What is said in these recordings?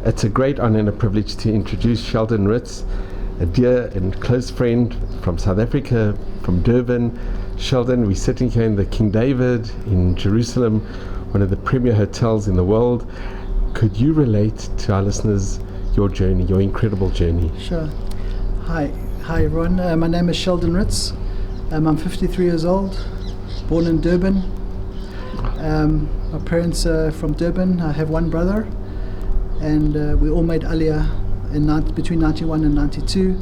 It's a great honor and a privilege to introduce Sheldon Ritz, a dear and close friend from South Africa, from Durban. Sheldon, we're sitting here in the King David in Jerusalem, one of the premier hotels in the world. Could you relate to our listeners your journey, your incredible journey? Sure. Hi everyone. My name is Sheldon Ritz. I'm 53 years old, born in Durban. My parents are from Durban. I have one brother, and we all made Aliyah between 91 and 92.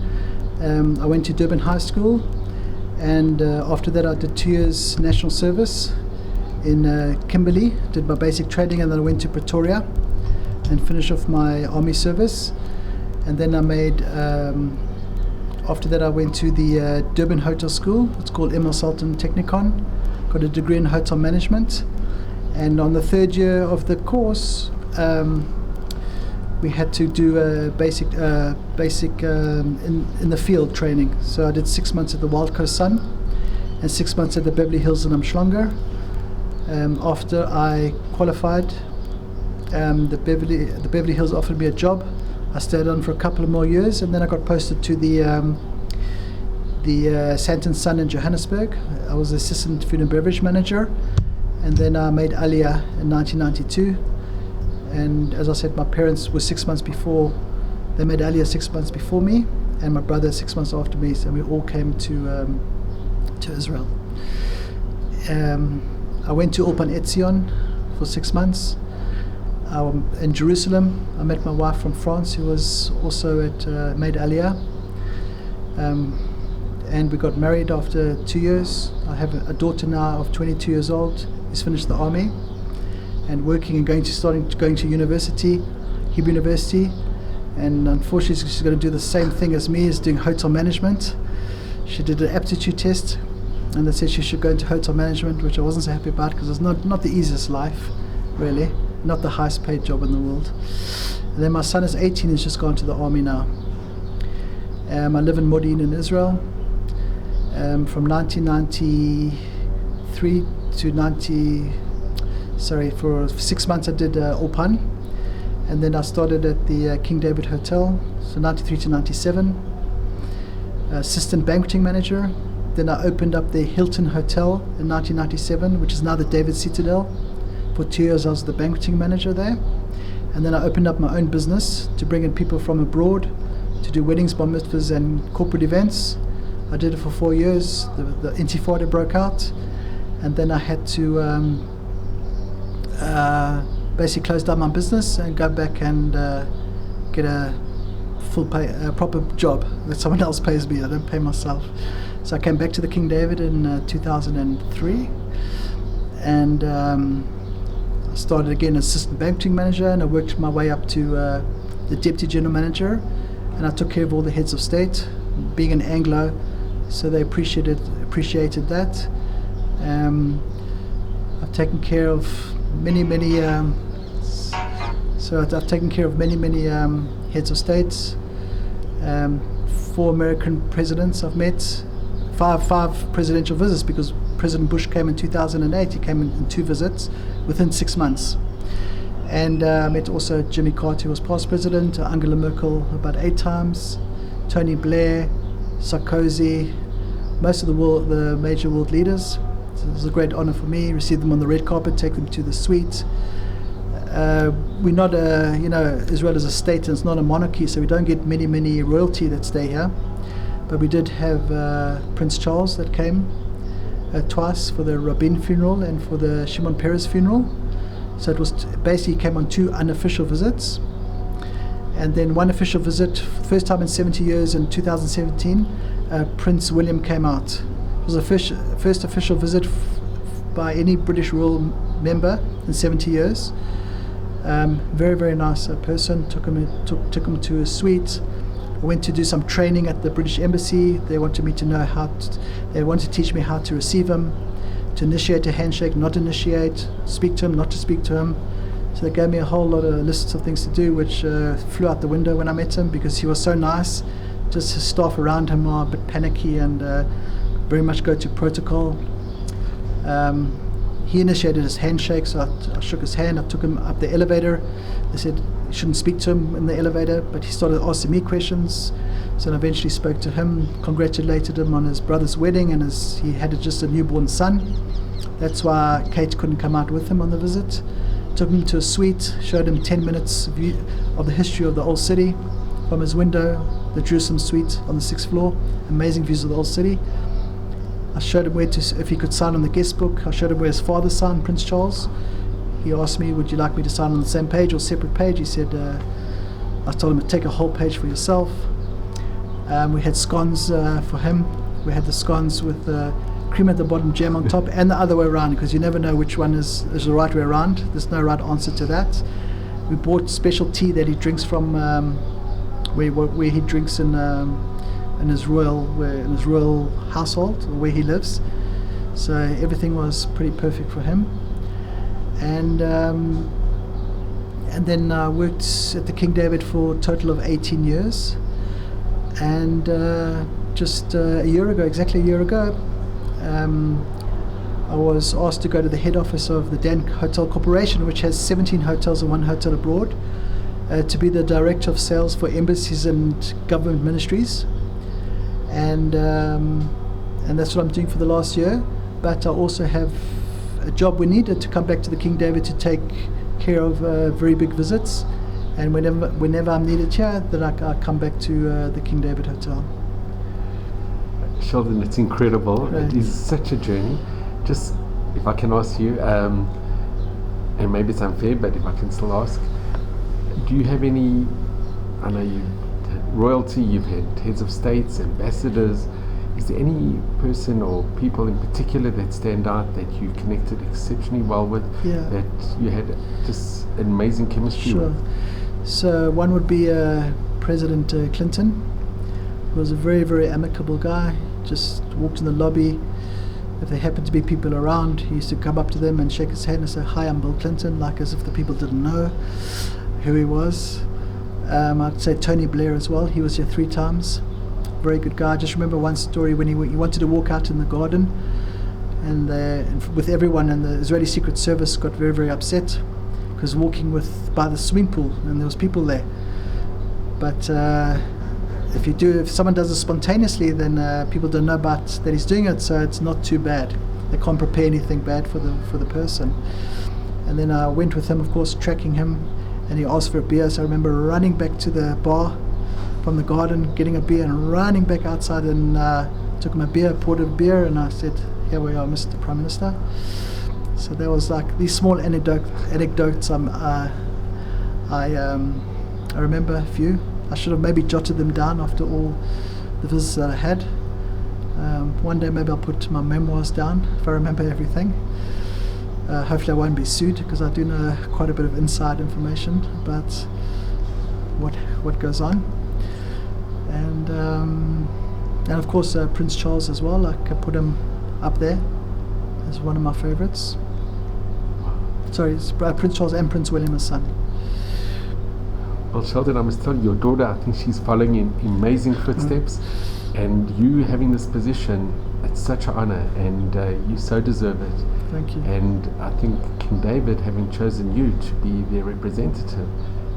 I went to Durban High School, and after that I did 2 years national service in Kimberley, did my basic training, and then I went to Pretoria and finished off my army service. And then I made, after that I went to the Durban Hotel School. It's called Emil Sultan Technikon. Got a degree in hotel management. And on the third year of the course, we had to do a basic in the field training. So I did 6 months at the Wild Coast Sun and 6 months at the Beverly Hills in Umhlanga. After I qualified, the Beverly Hills offered me a job. I stayed on for a couple of more years, and then I got posted to the Sandton Sun in Johannesburg. I was assistant food and beverage manager, and then I made Aliyah in 1992. And as I said, my parents were 6 months before. They made Aliyah 6 months before me, and my brother 6 months after me. So we all came to Israel. I went to Ulpan Etzion for 6 months. In Jerusalem, I met my wife from France, who was also made Aliyah. And we got married after 2 years. I have a daughter now of 22 years old, who's finished the army and working and going to university, Hebrew University. And unfortunately, she's going to do the same thing as me, as doing hotel management. She did an aptitude test, and they said she should go into hotel management, which I wasn't so happy about, because it's not the easiest life, really, not the highest paid job in the world. And then my son is 18, he's just gone to the army now. I live in Modi'in in Israel. From 1993 to for 6 months I did Ulpan, and then I started at the King David Hotel, so 93 to 97, assistant banqueting manager. Then I opened up the Hilton Hotel in 1997, which is now the David Citadel. For 2 years I was the banqueting manager there, and then I opened up my own business to bring in people from abroad to do weddings, bar mitzvahs and corporate events. I did it for 4 years. The Intifada broke out, and then I had to basically close down my business and go back and get a proper job that someone else pays me. I don't pay myself. So I came back to the King David in 2003, and I started again as assistant banqueting manager, and I worked my way up to the deputy general manager, and I took care of all the heads of state, being an Anglo, so they appreciated that. I've taken care of many heads of states, 4 American presidents I've met, five presidential visits, because President Bush came in 2008. He came in 2 visits within 6 months. And I met also Jimmy Carter, who was past president, Angela Merkel about 8 times, Tony Blair, Sarkozy, most of the major world leaders. So it was a great honor for me. Receive them on the red carpet, take them to the suite. We're not Israel is a state, and it's not a monarchy, so we don't get many royalty that stay here. But we did have Prince Charles that came twice for the Rabin funeral and for the Shimon Peres funeral. So it was basically came on 2 unofficial visits, and then 1 official visit, first time in 70 years in 2017. Prince William came out. It was the first official visit by any British royal member in 70 years. Very nice person. Took him to a suite. I went to do some training at the British Embassy. They wanted me to know they wanted to teach me how to receive him, to initiate a handshake, not initiate, speak to him, not to speak to him. So they gave me a whole lot of lists of things to do, which flew out the window when I met him, because he was so nice. Just his staff around him are a bit panicky and very much go to protocol. He initiated his handshake, so I shook his hand. I took him up the elevator. They said, you shouldn't speak to him in the elevator, but he started asking me questions. So I eventually spoke to him, congratulated him on his brother's wedding, and he had just a newborn son. That's why Kate couldn't come out with him on the visit. Took him to a suite, showed him 10 minutes view of the history of the old city from his window, the Jerusalem suite on the 6th floor, amazing views of the old city. I showed him if he could sign on the guest book. I showed him where his father signed, Prince Charles. He asked me, would you like me to sign on the same page or separate page? He said, I told him to take a whole page for yourself. We had scones for him. We had the scones with cream at the bottom, jam on top, and the other way around, because you never know which one is the right way around. There's no right answer to that. We bought special tea that he drinks from where he drinks in his royal household, or where he lives. So everything was pretty perfect for him. And then I worked at the King David for a total of 18 years. And just exactly a year ago, I was asked to go to the head office of the Dan Hotel Corporation, which has 17 hotels and 1 hotel abroad, to be the director of sales for embassies and government ministries. And that's what I'm doing for the last year. But I also have a job we needed to come back to the King David to take care of very big visits. And whenever I'm needed here, then I come back to the King David Hotel. Sheldon, it's incredible. Right. It is such a journey. Just, if I can ask you, and maybe it's unfair, but if I can still ask, do you have any, I know you've had royalty, you've had heads of states, ambassadors, is there any person or people in particular that stand out that you connected exceptionally well with, that you had just an amazing chemistry with? So one would be President Clinton. He was a very, very amicable guy. Just walked in the lobby. If there happened to be people around, he used to come up to them and shake his hand and say, "Hi, I'm Bill Clinton," like as if the people didn't know who he was. I'd say Tony Blair as well. He was here 3 times. Very good guy. I just remember one story when he wanted to walk out in the garden, and with everyone, and the Israeli Secret Service got very, very upset because walking by the swimming pool and there was people there. But if someone does it spontaneously, then people don't know about that he's doing it, so it's not too bad. They can't prepare anything bad for the person. And then I went with him, of course, tracking him, and he asked for a beer. So I remember running back to the bar from the garden, getting a beer, and running back outside, and took him a beer, poured a beer, and I said, "Here we are, Mr. Prime Minister." So there was like these small anecdotes. I remember a few. I should have maybe jotted them down after all the visits that I had. One day maybe I'll put my memoirs down if I remember everything. Hopefully I won't be sued, because I do know quite a bit of inside information about what goes on. And of course Prince Charles as well. I could put him up there as one of my favorites. Sorry, it's Prince Charles and Prince William, his son. Well, Sheldon, I must tell you, your daughter, I think she's following in amazing footsteps, and you having this position, it's such an honor, and you so deserve it. Thank you. And I think King David having chosen you to be their representative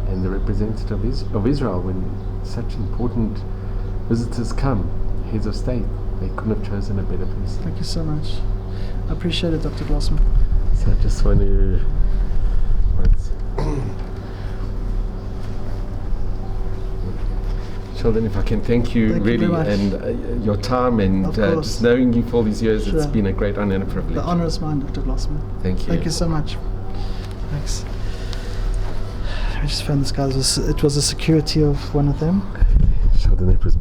and the representative of Israel when such important visitors come, heads of state, they couldn't have chosen a better person. Thank you so much. I appreciate it, Dr. Glassman. So I just want to... Sheldon, if I can thank you really, and your time, and just knowing you for all these years, it's been a great honor and a privilege. The honor is mine, Dr. Glassman. Thank you. Thank you so much. Thanks. I just found this guy. It was a security of one of them. Sheldon, it was